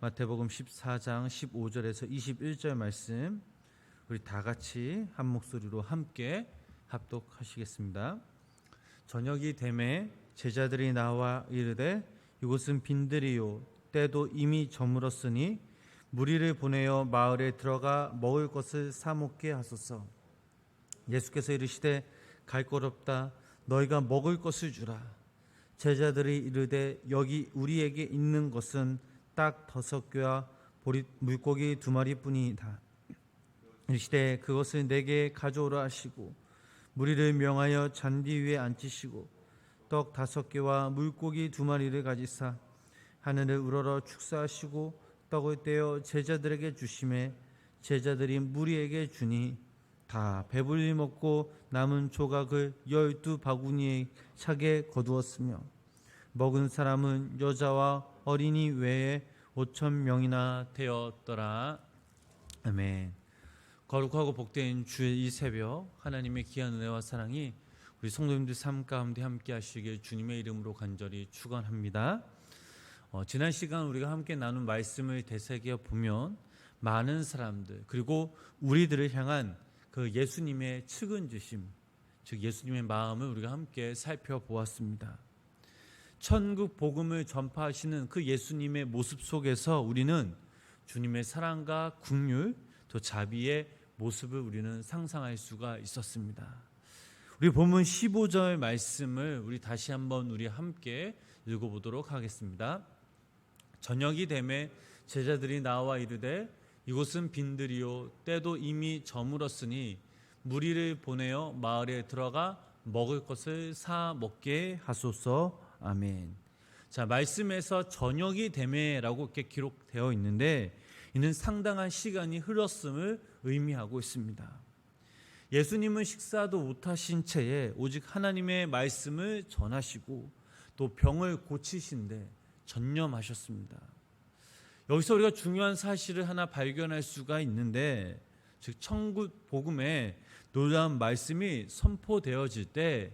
마태복음 14장 15절에서 21절 말씀 우리 다 같이 한 목소리로 함께 합독하시겠습니다. 저녁이 되매 제자들이 나와 이르되 이곳은 빈들이요 때도 이미 저물었으니 무리를 보내어 마을에 들어가 먹을 것을 사 먹게 하소서. 예수께서 이르시되 갈 곳 없다. 너희가 먹을 것을 주라. 제자들이 이르되 여기 우리에게 있는 것은 딱 5개와 물고기 2마리뿐이다. 이르시되 그것을 내게 가져오라 하시고 무리를 명하여 잔디 위에 앉히시고 떡 5개와 물고기 2마리를 가지사 하늘을 우러러 축사하시고 떡을 떼어 제자들에게 주시매 제자들이 무리에게 주니 다 배불리 먹고 남은 조각을 12바구니에 차게 거두었으며 먹은 사람은 여자와 어린이 외에 5,000명이나 되었더라. 아멘. 거룩하고 복된 주의 이 새벽 하나님의 귀한 은혜와 사랑이 우리 성도님들 삶 가운데 함께 하시길 주님의 이름으로 간절히 축원합니다. 지난 시간 우리가 함께 나눈 말씀을 되새겨 보면 많은 사람들 그리고 우리들을 향한 그 예수님의 측은지심, 즉 예수님의 마음을 우리가 함께 살펴보았습니다. 천국 복음을 전파하시는 그 예수님의 모습 속에서 우리는 주님의 사랑과 긍휼 또 자비의 모습을 우리는 상상할 수가 있었습니다. 우리 본문 15절 말씀을 우리 다시 한번 우리 함께 읽어보도록 하겠습니다. 저녁이 되매 제자들이 나와 이르되 이곳은 빈들이요 때도 이미 저물었으니 무리를 보내어 마을에 들어가 먹을 것을 사 먹게 하소서. 아멘. 자, 말씀에서 저녁이 되매라고 이렇게 기록되어 있는데 이는 상당한 시간이 흘렀음을 의미하고 있습니다. 예수님은 식사도 못하신 채에 오직 하나님의 말씀을 전하시고 또 병을 고치신데 전념하셨습니다. 여기서 우리가 중요한 사실을 하나 발견할 수가 있는데 즉 천국 복음에 놀라운 말씀이 선포되어질 때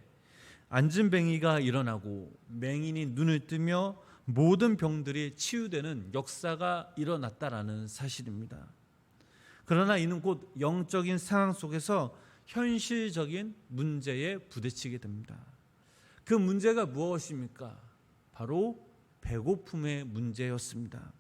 안진뱅이가 일어나고 맹인이 눈을 뜨며 모든 병들이 치유되는 역사가 일어났다라는 사실입니다. 그러나 이는 곧 영적인 상황 속에서 현실적인 문제에 부딪히게 됩니다. 그 문제가 무엇입니까? 바로 배고픔의 문제였습니다.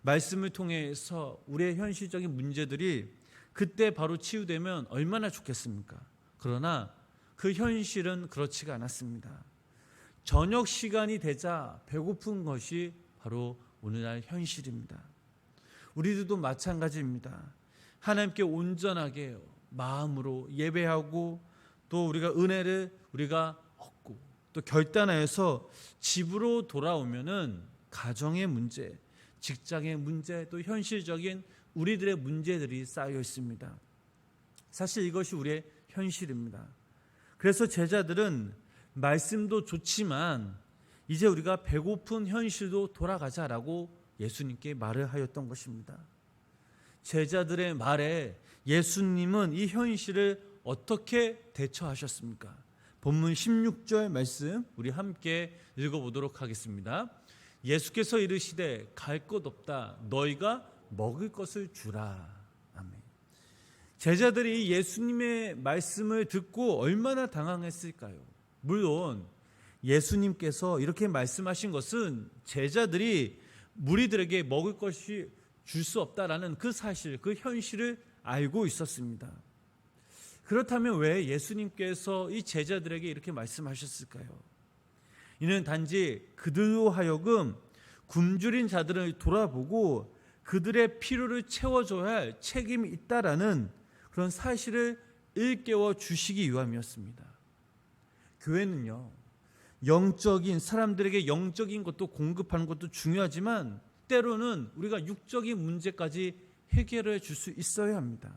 말씀을 통해서 우리의 현실적인 문제들이 그때 바로 치유되면 얼마나 좋겠습니까? 그러나 그 현실은 그렇지가 않았습니다. 저녁 시간이 되자 배고픈 것이 바로 오늘날 현실입니다. 우리들도 마찬가지입니다. 하나님께 온전하게 마음으로 예배하고 또 우리가 은혜를 우리가 얻고 또 결단하여서 집으로 돌아오면은 가정의 문제, 직장의 문제, 또 현실적인 우리들의 문제들이 쌓여 있습니다. 사실 이것이 우리의 현실입니다. 그래서 제자들은 말씀도 좋지만 이제 우리가 배고픈 현실도 돌아가자라고 예수님께 말을 하였던 것입니다. 제자들의 말에 예수님은 이 현실을 어떻게 대처하셨습니까? 본문 16절 말씀 우리 함께 읽어보도록 하겠습니다. 예수께서 이르시되 갈 곳 없다. 너희가 먹을 것을 주라. 아멘. 제자들이 예수님의 말씀을 듣고 얼마나 당황했을까요? 물론 예수님께서 이렇게 말씀하신 것은 제자들이 무리들에게 먹을 것이 줄 수 없다라는 그 사실, 그 현실을 알고 있었습니다. 그렇다면 왜 예수님께서 이 제자들에게 이렇게 말씀하셨을까요? 이는 단지 그들로 하여금 굶주린 자들을 돌아보고 그들의 필요를 채워줘야 할 책임이 있다라는 그런 사실을 일깨워 주시기 위함이었습니다. 교회는요, 영적인 사람들에게 영적인 것도 공급하는 것도 중요하지만 때로는 우리가 육적인 문제까지 해결해 줄 수 있어야 합니다.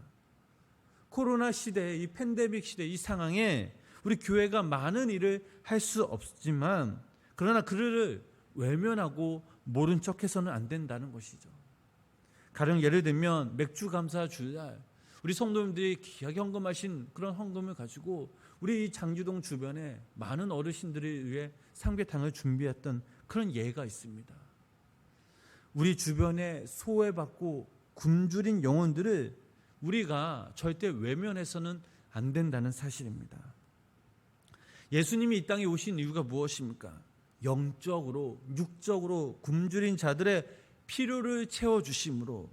코로나 시대, 이 팬데믹 시대 이 상황에 우리 교회가 많은 일을 할 수 없지만 그러나 그를 외면하고 모른 척해서는 안 된다는 것이죠. 가령 예를 들면 맥주 감사 주일날 우리 성도님들이 귀하게 헌금하신 그런 헌금을 가지고 우리 이 장주동 주변에 많은 어르신들을 위해 삼계탕을 준비했던 그런 예가 있습니다. 우리 주변에 소외받고 굶주린 영혼들을 우리가 절대 외면해서는 안 된다는 사실입니다. 예수님이 이 땅에 오신 이유가 무엇입니까? 영적으로, 육적으로 굶주린 자들의 필요를 채워주심으로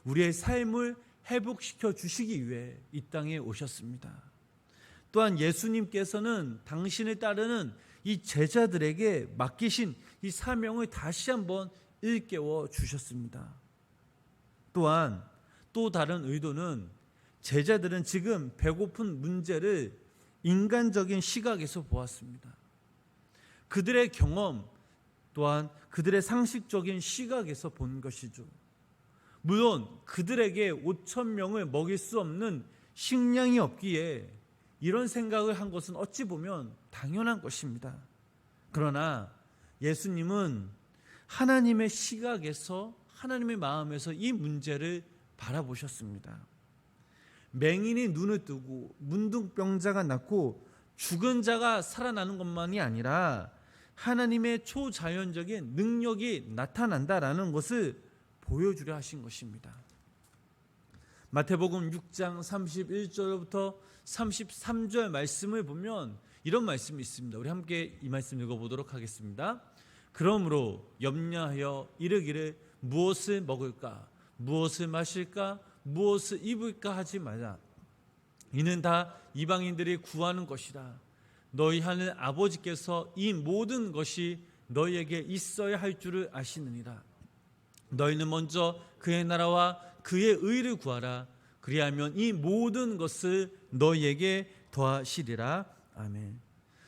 우리의 삶을 회복시켜 주시기 위해 이 땅에 오셨습니다. 또한 예수님께서는 당신을 따르는 이 제자들에게 맡기신 이 사명을 다시 한번 일깨워 주셨습니다. 또한 또 다른 의도는 제자들은 지금 배고픈 문제를 인간적인 시각에서 보았습니다. 그들의 경험 또한 그들의 상식적인 시각에서 본 것이죠. 물론 그들에게 5,000명을 먹일 수 없는 식량이 없기에 이런 생각을 한 것은 어찌 보면 당연한 것입니다. 그러나 예수님은 하나님의 시각에서, 하나님의 마음에서 이 문제를 바라보셨습니다. 맹인이 눈을 뜨고 문둥병자가 낫고 죽은 자가 살아나는 것만이 아니라 하나님의 초자연적인 능력이 나타난다라는 것을 보여주려 하신 것입니다. 마태복음 6장 31절부터 33절 말씀을 보면 이런 말씀이 있습니다. 우리 함께 이 말씀 읽어보도록 하겠습니다. 그러므로 염려하여 이르기를 무엇을 먹을까, 무엇을 마실까, 무엇을 입을까 하지 말라. 이는 다 이방인들이 구하는 것이라. 너희 하늘 아버지께서 이 모든 것이 너희에게 있어야 할 줄을 아시느니라. 너희는 먼저 그의 나라와 그의 의를 구하라. 그리하면 이 모든 것을 너희에게 더하시리라. 아멘.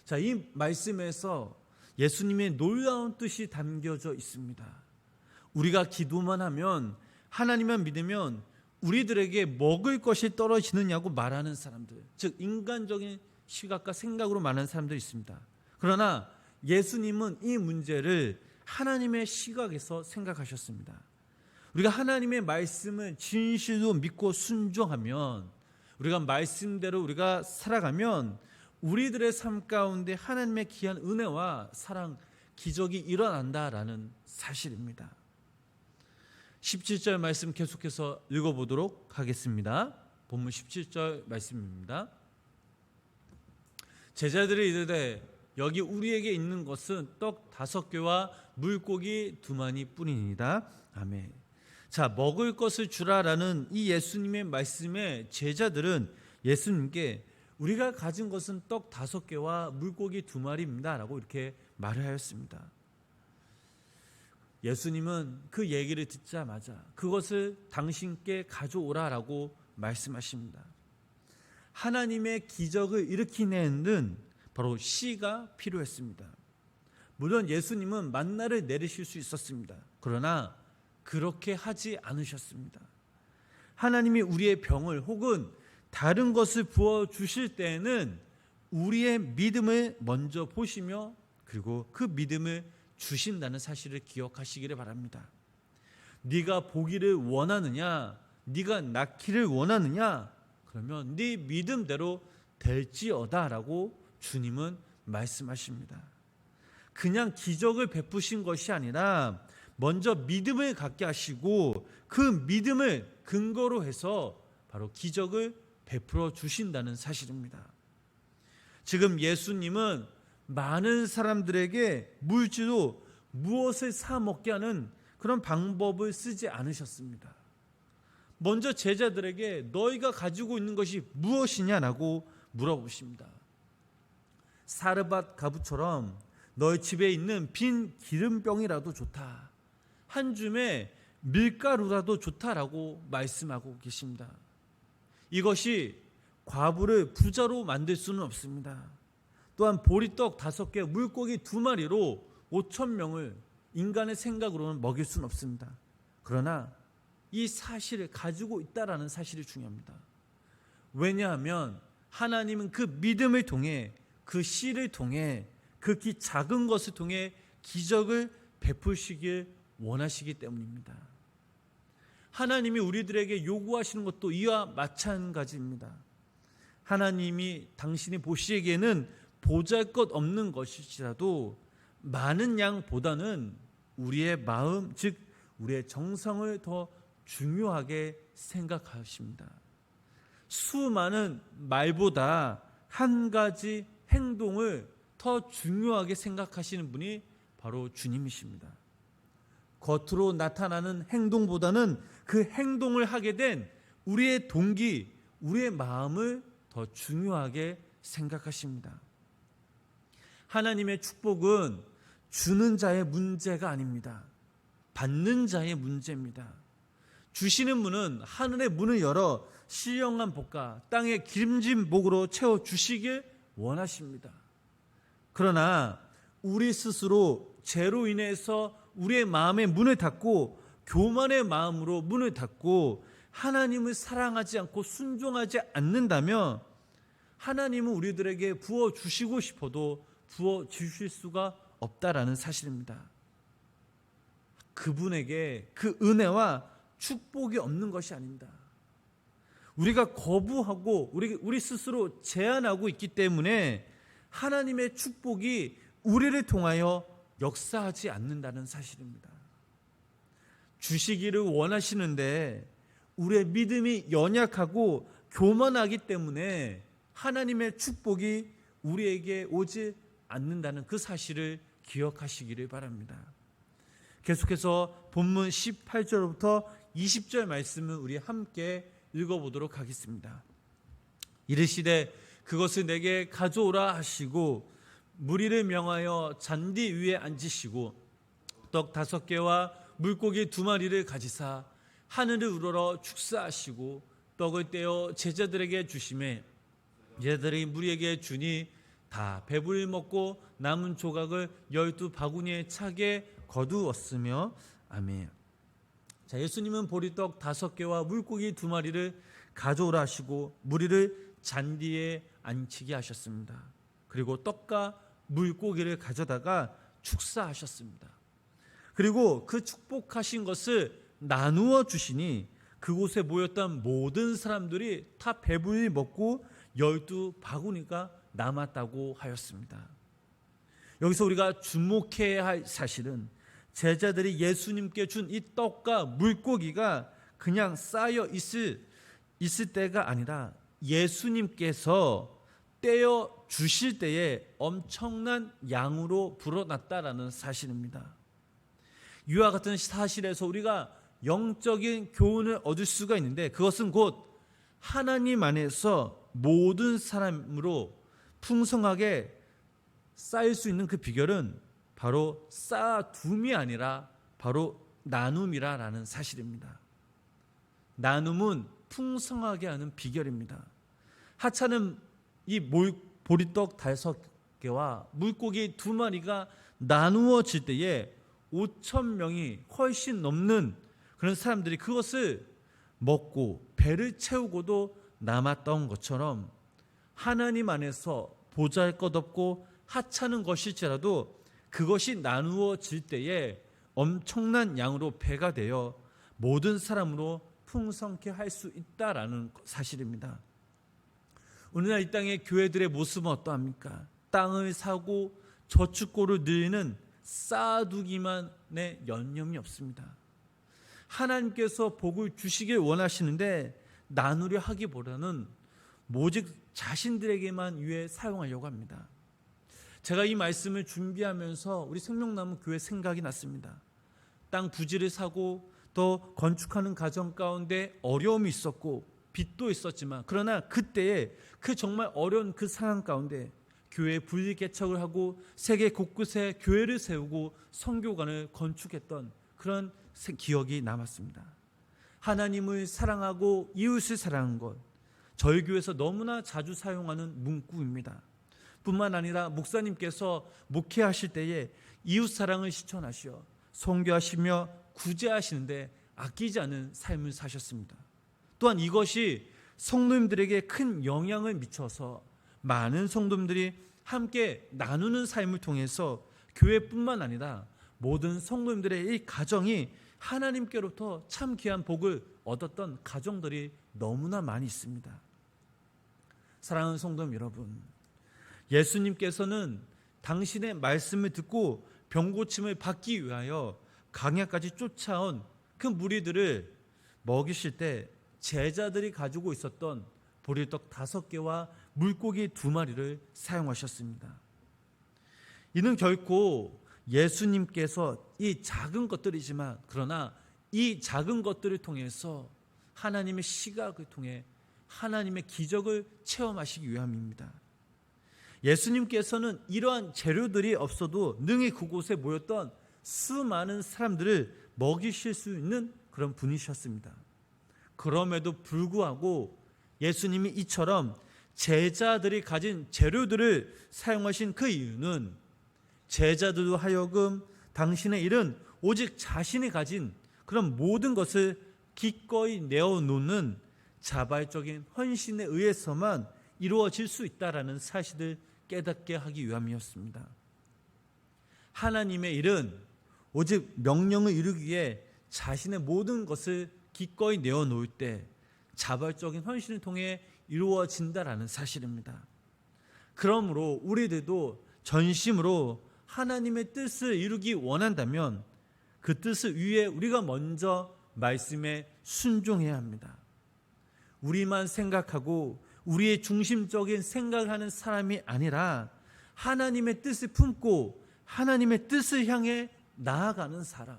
자, 이 말씀에서 예수님의 놀라운 뜻이 담겨져 있습니다. 우리가 기도만 하면, 하나님만 믿으면 우리들에게 먹을 것이 떨어지느냐고 말하는 사람들, 즉 인간적인 시각과 생각으로 말하는 사람들이 있습니다. 그러나 예수님은 이 문제를 하나님의 시각에서 생각하셨습니다. 우리가 하나님의 말씀을 진실로 믿고 순종하면, 우리가 말씀대로 우리가 살아가면 우리들의 삶 가운데 하나님의 귀한 은혜와 사랑, 기적이 일어난다라는 사실입니다. 17절 말씀 계속해서 읽어보도록 하겠습니다. 본문 17절 말씀입니다. 제자들이 이르되 여기 우리에게 있는 것은 떡 5개와 물고기 2마리 뿐이니이다. 아멘. 자, 먹을 것을 주라라는 이 예수님의 말씀에 제자들은 예수님께 우리가 가진 것은 떡 5개와 물고기 2마리입니다 라고 이렇게 말을 하였습니다. 예수님은 그 얘기를 듣자마자 그것을 당신께 가져오라라고 말씀하십니다. 하나님의 기적을 일으키는 바로 씨가 필요했습니다. 물론 예수님은 만나를 내리실 수 있었습니다. 그러나 그렇게 하지 않으셨습니다. 하나님이 우리의 병을 혹은 다른 것을 부어주실 때에는 우리의 믿음을 먼저 보시며 그리고 그 믿음을 주신다는 사실을 기억하시기를 바랍니다. 네가 보기를 원하느냐, 네가 낫기를 원하느냐, 그러면 네 믿음대로 될지어다라고 주님은 말씀하십니다. 그냥 기적을 베푸신 것이 아니라 먼저 믿음을 갖게 하시고 그 믿음을 근거로 해서 바로 기적을 베풀어 주신다는 사실입니다. 지금 예수님은 많은 사람들에게 물질로 무엇을 사 먹게 하는 그런 방법을 쓰지 않으셨습니다. 먼저 제자들에게 너희가 가지고 있는 것이 무엇이냐라고 물어보십니다. 사르밧 가부처럼 너희 집에 있는 빈 기름병이라도 좋다, 한 줌의 밀가루라도 좋다라고 말씀하고 계십니다. 이것이 과부를 부자로 만들 수는 없습니다. 또한 보리떡 5개, 물고기 2마리로 5,000명을 인간의 생각으로는 먹일 수는 없습니다. 그러나 이 사실을 가지고 있다라는 사실이 중요합니다. 왜냐하면 하나님은 그 믿음을 통해, 그 씨를 통해, 그 작은 것을 통해 기적을 베푸시길 원하시기 때문입니다. 하나님이 우리들에게 요구하시는 것도 이와 마찬가지입니다. 하나님이 당신이 보시기에는 보잘것없는 것일지라도 많은 양보다는 우리의 마음, 즉 우리의 정성을 더 중요하게 생각하십니다. 수많은 말보다 한 가지 행동을 더 중요하게 생각하시는 분이 바로 주님이십니다. 겉으로 나타나는 행동보다는 그 행동을 하게 된 우리의 동기, 우리의 마음을 더 중요하게 생각하십니다. 하나님의 축복은 주는 자의 문제가 아닙니다. 받는 자의 문제입니다. 주시는 분은 하늘의 문을 열어 신령한 복과 땅의 기름진 복으로 채워주시길 원하십니다. 그러나 우리 스스로 죄로 인해서 우리의 마음의 문을 닫고 교만의 마음으로 문을 닫고 하나님을 사랑하지 않고 순종하지 않는다면 하나님은 우리들에게 부어주시고 싶어도 부어주실 수가 없다라는 사실입니다. 그분에게 그 은혜와 축복이 없는 것이 아닙니다. 우리가 거부하고 우리 스스로 제한하고 있기 때문에 하나님의 축복이 우리를 통하여 역사하지 않는다는 사실입니다. 주시기를 원하시는데 우리의 믿음이 연약하고 교만하기 때문에 하나님의 축복이 우리에게 오지 않는다는 그 사실을 기억하시기를 바랍니다. 계속해서 본문 18절부터 20절 말씀을 우리 함께 읽어보도록 하겠습니다. 이르시되 그것을 내게 가져오라 하시고 무리를 명하여 잔디 위에 앉으시고 떡 5개와 물고기 2마리를 가지사 하늘을 우러러 축사하시고 떡을 떼어 제자들에게 주시매 제자들이 무리에게 주니 다 배불리 먹고 남은 조각을 12바구니에 차게 거두었으며 아멘. 자, 예수님은 보리떡 5개와 물고기 2마리를 가져오라 하시고 무리를 잔디에 앉히게 하셨습니다. 그리고 떡과 물고기를 가져다가 축사하셨습니다. 그리고 그 축복하신 것을 나누어 주시니 그곳에 모였던 모든 사람들이 다 배불리 먹고 12바구니가 남았다고 하였습니다. 여기서 우리가 주목해야 할 사실은 제자들이 예수님께 준 이 떡과 물고기가 그냥 쌓여 있을 때가 아니라 예수님께서 떼어 주실 때에 엄청난 양으로 불어났다라는 사실입니다. 이와 같은 사실에서 우리가 영적인 교훈을 얻을 수가 있는데 그것은 곧 하나님 안에서 모든 사람으로 풍성하게 쌓일 수 있는 그 비결은 바로 쌓아둠이 아니라 바로 나눔이라는 사실입니다. 나눔은 풍성하게 하는 비결입니다. 하찮은 이 보리떡 5개와 물고기 2마리가 나누어질 때에 5,000명이 훨씬 넘는 그런 사람들이 그것을 먹고 배를 채우고도 남았던 것처럼 하나님 안에서 보잘것없고 하찮은 것일지라도 그것이 나누어질 때에 엄청난 양으로 배가 되어 모든 사람으로 풍성케 할 수 있다라는 사실입니다. 오늘날 이 땅의 교회들의 모습은 어떠합니까? 땅을 사고 저축고를 늘리는 쌓아두기만의 연념이 없습니다. 하나님께서 복을 주시길 원하시는데 나누려 하기보다는 오직 자신들에게만 위해 사용하려고 합니다. 제가 이 말씀을 준비하면서 우리 생명나무 교회 생각이 났습니다. 땅 부지를 사고 또 건축하는 과정 가운데 어려움이 있었고 빚도 있었지만 그러나 그때에 그 정말 어려운 그 상황 가운데 교회 분리 개척을 하고 세계 곳곳에 교회를 세우고 선교관을 건축했던 그런 기억이 남았습니다. 하나님을 사랑하고 이웃을 사랑하는 것, 저희 교회에서 너무나 자주 사용하는 문구입니다. 뿐만 아니라 목사님께서 목회하실 때에 이웃 사랑을 실천하시어 선교하시며 구제하시는데 아끼지 않은 삶을 사셨습니다. 또한 이것이 성도님들에게 큰 영향을 미쳐서 많은 성도님들이 함께 나누는 삶을 통해서 교회뿐만 아니라 모든 성도님들의 이 가정이 하나님께로부터 참 귀한 복을 얻었던 가정들이 너무나 많이 있습니다. 사랑하는 성도 여러분, 예수님께서는 당신의 말씀을 듣고 병고침을 받기 위하여 광야까지 쫓아온 그 무리들을 먹이실 때 제자들이 가지고 있었던 보리떡 5개와 물고기 2마리를 사용하셨습니다. 이는 결코 예수님께서 이 작은 것들이지만 그러나 이 작은 것들을 통해서 하나님의 시각을 통해 하나님의 기적을 체험하시기 위함입니다. 예수님께서는 이러한 재료들이 없어도 능히 그곳에 모였던 수많은 사람들을 먹이실 수 있는 그런 분이셨습니다. 그럼에도 불구하고 예수님이 이처럼 제자들이 가진 재료들을 사용하신 그 이유는 제자들도 하여금 당신의 일은 오직 자신이 가진 그런 모든 것을 기꺼이 내어놓는 자발적인 헌신에 의해서만 이루어질 수 있다라는 사실을 깨닫게 하기 위함이었습니다. 하나님의 일은 오직 명령을 이루기 위해 자신의 모든 것을 기꺼이 내어놓을 때 자발적인 헌신을 통해 이루어진다라는 사실입니다. 그러므로 우리들도 전심으로 하나님의 뜻을 이루기 원한다면 그 뜻을 위해 우리가 먼저 말씀에 순종해야 합니다. 우리만 생각하고 우리의 중심적인 생각을 하는 사람이 아니라 하나님의 뜻을 품고 하나님의 뜻을 향해 나아가는 사람,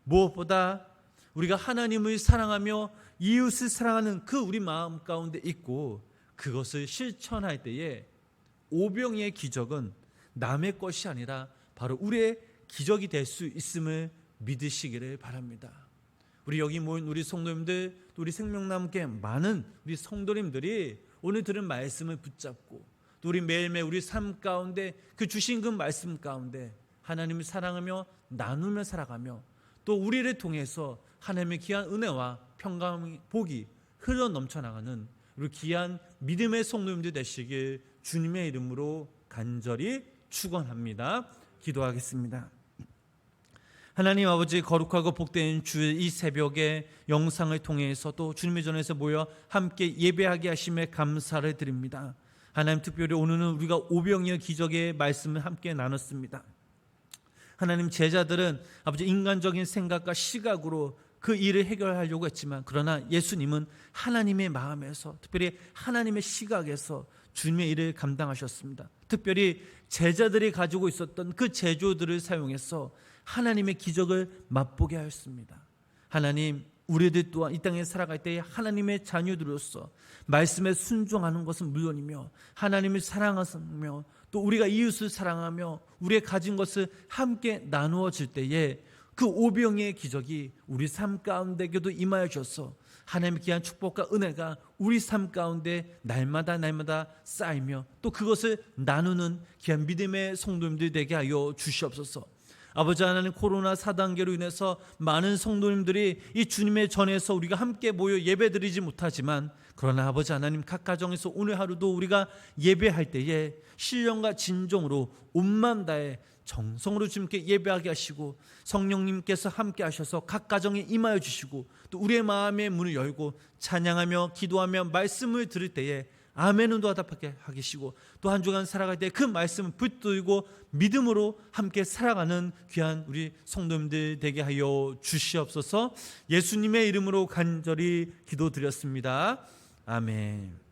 무엇보다 우리가 하나님을 사랑하며 이웃을 사랑하는 그 우리 마음 가운데 있고 그것을 실천할 때에 오병이의 기적은 남의 것이 아니라 바로 우리의 기적이 될 수 있음을 믿으시기를 바랍니다. 우리 여기 모인 우리 성도님들, 우리 생명나무교회 많은 우리 성도님들이 오늘 들은 말씀을 붙잡고 또 우리 매일매일 우리 삶 가운데 그 주신 그 말씀 가운데 하나님을 사랑하며 나누며 살아가며 또 우리를 통해서 하나님의 귀한 은혜와 평강, 복이 흘러 넘쳐나가는 우리 귀한 믿음의 성도님들 되시길 주님의 이름으로 간절히 축원합니다. 기도하겠습니다. 하나님 아버지, 거룩하고 복된 주일 이 새벽에 영상을 통해서 또 주님의 전에서 모여 함께 예배하게 하심에 감사를 드립니다. 하나님, 특별히 오늘은 우리가 오병이어 기적의 말씀을 함께 나눴습니다. 하나님, 제자들은 아버지 인간적인 생각과 시각으로 그 일을 해결하려고 했지만 그러나 예수님은 하나님의 마음에서, 특별히 하나님의 시각에서 주님의 일을 감당하셨습니다. 특별히 제자들이 가지고 있었던 그 재료들을 사용해서 하나님의 기적을 맛보게 하였습니다. 하나님, 우리들 또한 이 땅에 살아갈 때에 하나님의 자녀들로서 말씀에 순종하는 것은 물론이며 하나님을 사랑하며 또 우리가 이웃을 사랑하며 우리의 가진 것을 함께 나누어질 때에 그 오병이의 기적이 우리 삶 가운데에도 임하여 주셔서 하나님의 귀한 축복과 은혜가 우리 삶 가운데 날마다 쌓이며 또 그것을 나누는 귀한 믿음의 성도님들 되게 하여 주시옵소서. 아버지 하나님, 코로나 4단계로 인해서 많은 성도님들이 이 주님의 전에서 우리가 함께 모여 예배드리지 못하지만 그러나 아버지 하나님, 각 가정에서 오늘 하루도 우리가 예배할 때에 신령과 진정으로 온 마음 다해 정성으로 주님께 예배하게 하시고 성령님께서 함께 하셔서 각 가정에 임하여 주시고 또 우리의 마음의 문을 열고 찬양하며 기도하며 말씀을 들을 때에 아멘은 응답하게 하시고 또 한 주간 살아갈 때 그 말씀을 붙들고 믿음으로 함께 살아가는 귀한 우리 성도님들 되게 하여 주시옵소서. 예수님의 이름으로 간절히 기도드렸습니다. 아멘.